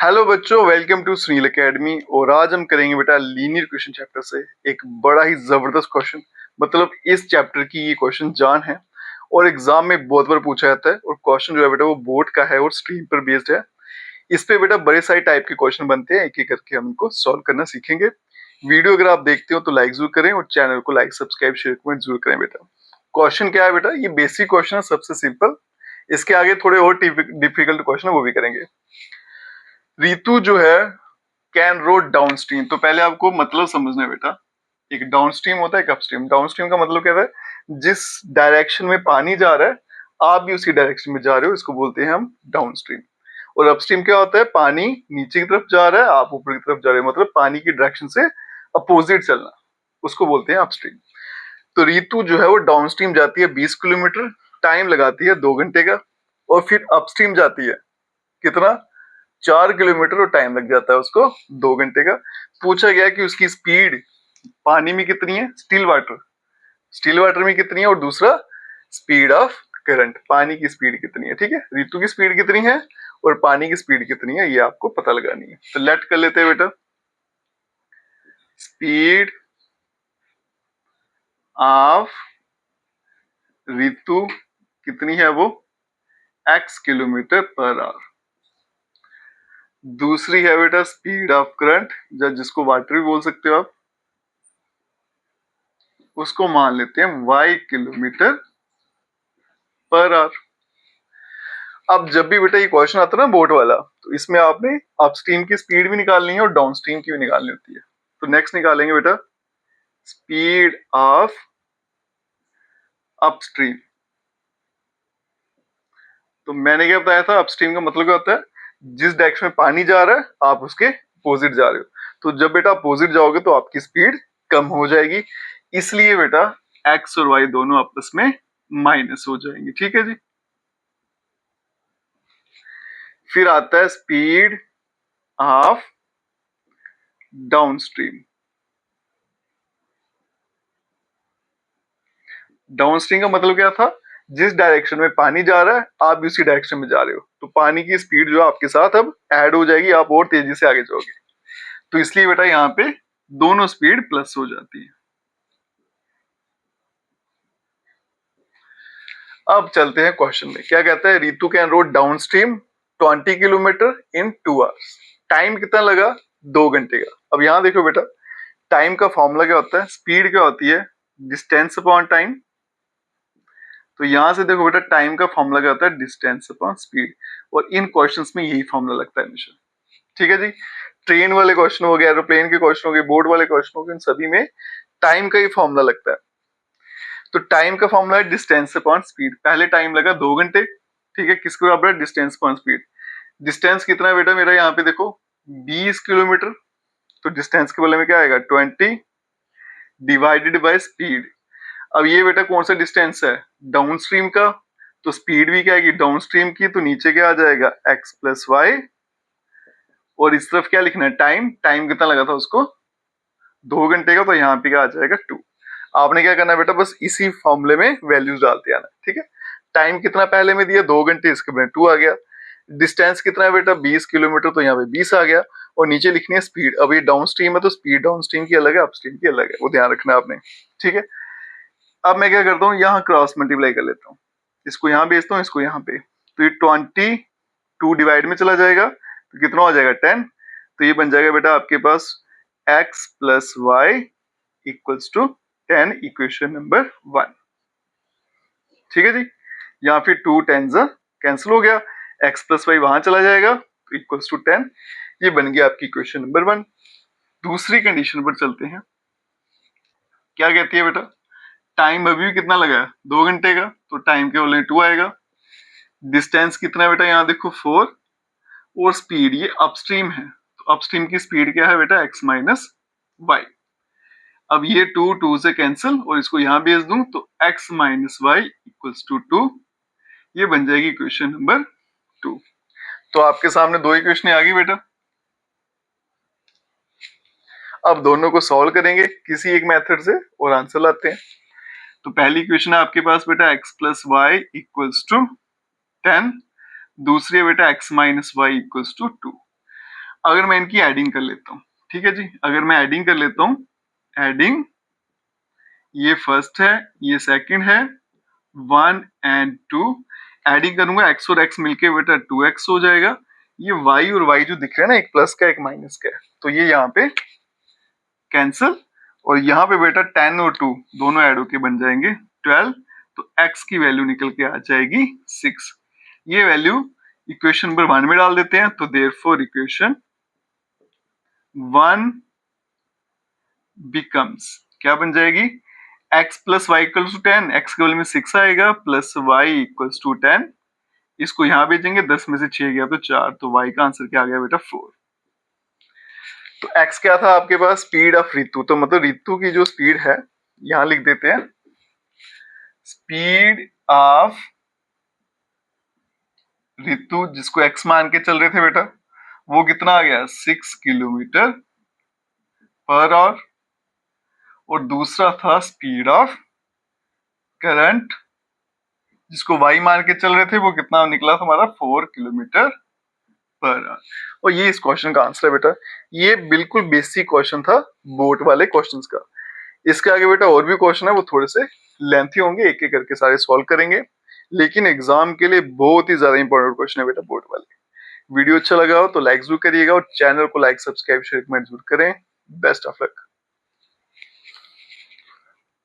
Hello बच्चों, welcome to Sunil academy. और आज हम करेंगे बेटा लीनियर क्वेश्चन चैप्टर से एक बड़ा ही जबरदस्त क्वेश्चन। मतलब इस चैप्टर की ये क्वेश्चन जान है और एग्जाम में बहुत बार पूछा जाता है। और क्वेश्चन जो है बेटा वो बोर्ड का है और स्ट्रीम पर बेस्ड है। इस पे बेटा बड़े सारे टाइप के क्वेश्चन बनते हैं, एक एक करके हम इनको सॉल्व करना सीखेंगे। वीडियो अगर आप देखते हो तो लाइक जरूर करें और चैनल को लाइक सब्सक्राइब शेयर कमेंट जरूर करें बेटा। क्वेश्चन क्या है बेटा? ये बेसिक क्वेश्चन है, सबसे सिंपल। इसके आगे थोड़े और डिफिकल्ट क्वेश्चन है, वो भी करेंगे। रितु जो है कैन रोड डाउन स्ट्रीम। तो पहले आपको मतलब समझना है बेटा। एक डाउन स्ट्रीम होता है, एक अपस्ट्रीम। डाउन स्ट्रीम का मतलब क्या है? जिस डायरेक्शन में पानी जा रहा है आप भी उसी डायरेक्शन में जा रहे हो, इसको बोलते हैं हम डाउन स्ट्रीम। और अपस्ट्रीम क्या होता है? पानी नीचे की तरफ जा रहा है, आप ऊपर की तरफ जा रहे हो, मतलब पानी की डायरेक्शन से अपोजिट चलना, उसको बोलते हैं अपस्ट्रीम। तो रितु जो है वो डाउन स्ट्रीम जाती है 20 किलोमीटर, टाइम लगाती है 2 घंटे का। और फिर अपस्ट्रीम जाती है कितना? 4 किलोमीटर, और टाइम लग जाता है उसको 2 घंटे का। पूछा गया कि उसकी स्पीड पानी में कितनी है, स्टिल वाटर में कितनी है, और दूसरा स्पीड ऑफ करंट, पानी की स्पीड कितनी है। ठीक है, ऋतु की स्पीड कितनी है और पानी की स्पीड कितनी है, ये आपको पता लगानी है। तो लेट कर लेते हैं बेटा। स्पीड ऑफ ऋतु कितनी है? वो x किलोमीटर पर आवर। दूसरी है बेटा स्पीड ऑफ करंट, जिसको वाटर भी बोल सकते हो आप, उसको मान लेते हैं y किलोमीटर पर आवर। अब जब भी बेटा ये क्वेश्चन आता है ना बोर्ड वाला, तो इसमें आपने अपस्ट्रीम की स्पीड भी निकालनी है और डाउनस्ट्रीम की भी निकालनी होती है। तो नेक्स्ट निकालेंगे बेटा स्पीड ऑफ अपस्ट्रीम। तो मैंने क्या बताया था, अपस्ट्रीम का मतलब क्या होता है? जिस डायरेक्शन में पानी जा रहा है आप उसके अपोजिट जा रहे हो। तो जब बेटा अपोजिट जाओगे तो आपकी स्पीड कम हो जाएगी, इसलिए बेटा एक्स और वाई दोनों आपस में माइनस हो जाएंगे। ठीक है जी। फिर आता है स्पीड ऑफ डाउनस्ट्रीम। डाउनस्ट्रीम का मतलब क्या था? जिस डायरेक्शन में पानी जा रहा है आप भी उसी डायरेक्शन में जा रहे हो, तो पानी की स्पीड जो आपके साथ अब ऐड हो जाएगी, आप और तेजी से आगे जाओगे। तो इसलिए बेटा यहाँ पे दोनों स्पीड प्लस हो जाती है। अब चलते हैं क्वेश्चन में। क्या कहता है? Ritu can road down stream 20 kilometre in 2 hours. Time कितना लगा? 2 घंटे का। अब यहाँ देखो बेटा, टाइम का फॉर्मूला क्या होता है? स्पीड क्या होती है? Distance upon time. तो यहां से देखो बेटा, टाइम का फॉर्मूला क्या होता है? Distance upon speed. और इन क्वेश्चंस में यही फॉर्मूला लगता है हमेशा। ठीक है जी। ट्रेन वाले क्वेश्चन हो गए, एरोप्लेन के क्वेश्चन हो गए, बोर्ड वाले क्वेश्चन हो गए, इन सभी में टाइम का ही फॉर्मूला लगता है। तो टाइम का फॉर्मूला है डिस्टेंस अपॉन स्पीड। पहले टाइम लगा 2 घंटे, ठीक है, किसके बराबर है? Distance upon speed. डिस्टेंस कितना है बेटा मेरा? यहाँ पे देखो 20 किलोमीटर। तो डिस्टेंस के बदले में क्या आएगा? 20 डिवाइडेड बाय स्पीड। अब ये बेटा कौन सा डिस्टेंस है? डाउन स्ट्रीम का। तो स्पीड भी क्या आएगी? डाउन स्ट्रीम की। तो नीचे क्या आ जाएगा? x plus Y. और इस तरफ क्या लिखना है? टाइम। टाइम कितना लगा था उसको? 2 घंटे का। तो यहाँ पे क्या आ जाएगा? 2। आपने क्या करना है बेटा? बस इसी फॉर्मूले में वैल्यूज डालते आना। ठीक है। टाइम कितना पहले में दिया? 2 घंटे, इसके में 2 आ गया। डिस्टेंस कितना है बेटा? 20 किलोमीटर। तो यहाँ पे 20 आ गया। और नीचे लिखनी है स्पीड। अब ये डाउन स्ट्रीम है तो स्पीड डाउन स्ट्रीम की अलग है, अपस्ट्रीम की अलग है, वो ध्यान रखना आपने। ठीक है। अब मैं क्या करता हूँ, यहाँ क्रॉस मल्टीप्लाई कर लेता हूँ। इसको यहाँ भेजता हूँ, इसको यहाँ पे। तो ये 22 डिवाइड में चला जाएगा तो कितना हो जाएगा? 10। तो ये बन जाएगा बेटा आपके पास x plus Y equals to 10, equation number 1। ठीक है जी। यहाँ फिर 2 टेंस कैंसिल हो गया, x प्लस वाई वहां चला जाएगा तो इक्वल्स टू 10। ये बन गया आपकी इक्वेशन नंबर 1। दूसरी कंडीशन पर चलते हैं। क्या कहती है बेटा? टाइम अभी भी कितना लगा है? 2 घंटे का। तो टाइम के बदले 2 आएगा। डिस्टेंस कितना है बेटा? यहाँ देखो 4। और स्पीड ये अपस्ट्रीम है, तो अपस्ट्रीम की स्पीड क्या है बेटा? x minus Y. अब ये 2 2 से कैंसिल और इसको यहां भेज दूं तो x minus Y equals to 2। ये बन जाएगी इक्वेशन नंबर 2। तो आपके सामने दो इक्वेशन आ गई बेटा। अब दोनों को सॉल्व करेंगे किसी एक मेथड से और आंसर लाते हैं। तो पहली इक्वेशन है आपके पास बेटा x plus Y equals to 10। दूसरी है बेटा x minus Y equals to 2। अगर मैं इनकी एडिंग कर लेता हूँ, ठीक है जी, अगर मैं एडिंग कर लेता हूँ, एडिंग, ये फर्स्ट है, ये सेकंड है, 1 एंड 2, एडिंग करूंगा x और x मिलके बेटा 2x हो जाएगा। ये y और y जो दिख रहे हैं ना, एक प्लस का एक माइनस का है, तो ये यहाँ पे कैंसिल, और यहाँ पे बेटा 10 और 2 दोनों ऐड होके बन जाएंगे 12, तो x की वैल्यू निकल के आ जाएगी 6। ये वैल्यू इक्वेशन नंबर 1 में डाल देते हैं, तो देयरफॉर इक्वेशन 1 बिकम्स, क्या बन जाएगी, x plus Y equal to 10, x के वैल्यू में 6 आएगा, प्लस वाई इक्वल टू 10, इसको यहां भेजेंगे, 10 में से 6 गया तो 4, तो y का आंसर क्या आ गया बेटा 4। तो x क्या था आपके पास, स्पीड ऑफ रितु, तो मतलब रितु की जो स्पीड है, यहां लिख देते हैं स्पीड ऑफ रितु, जिसको x मान के चल रहे थे बेटा, वो कितना आ गया 6 किलोमीटर पर आवर, और दूसरा था स्पीड ऑफ करंट, जिसको y मान के चल रहे थे, वो कितना निकला था हमारा 4 किलोमीटर पर आवर। और ये इस क्वेश्चन का आंसर है बेटा। ये बिल्कुल बेसिक क्वेश्चन था बोर्ड वाले क्वेश्चंस का। इसके आगे बेटा और भी क्वेश्चन है, वो थोड़े से लेंथी होंगे, एक एक करके सारे सॉल्व करेंगे, लेकिन एग्जाम के लिए बहुत ही ज्यादा इंपॉर्टेंट क्वेश्चन है बेटा बोर्ड वाले। वीडियो अच्छा लगा हो तो लाइक जरूर करिएगा, और चैनल को लाइक सब्सक्राइब शेयर कमेंट जरूर करें। Best of luck.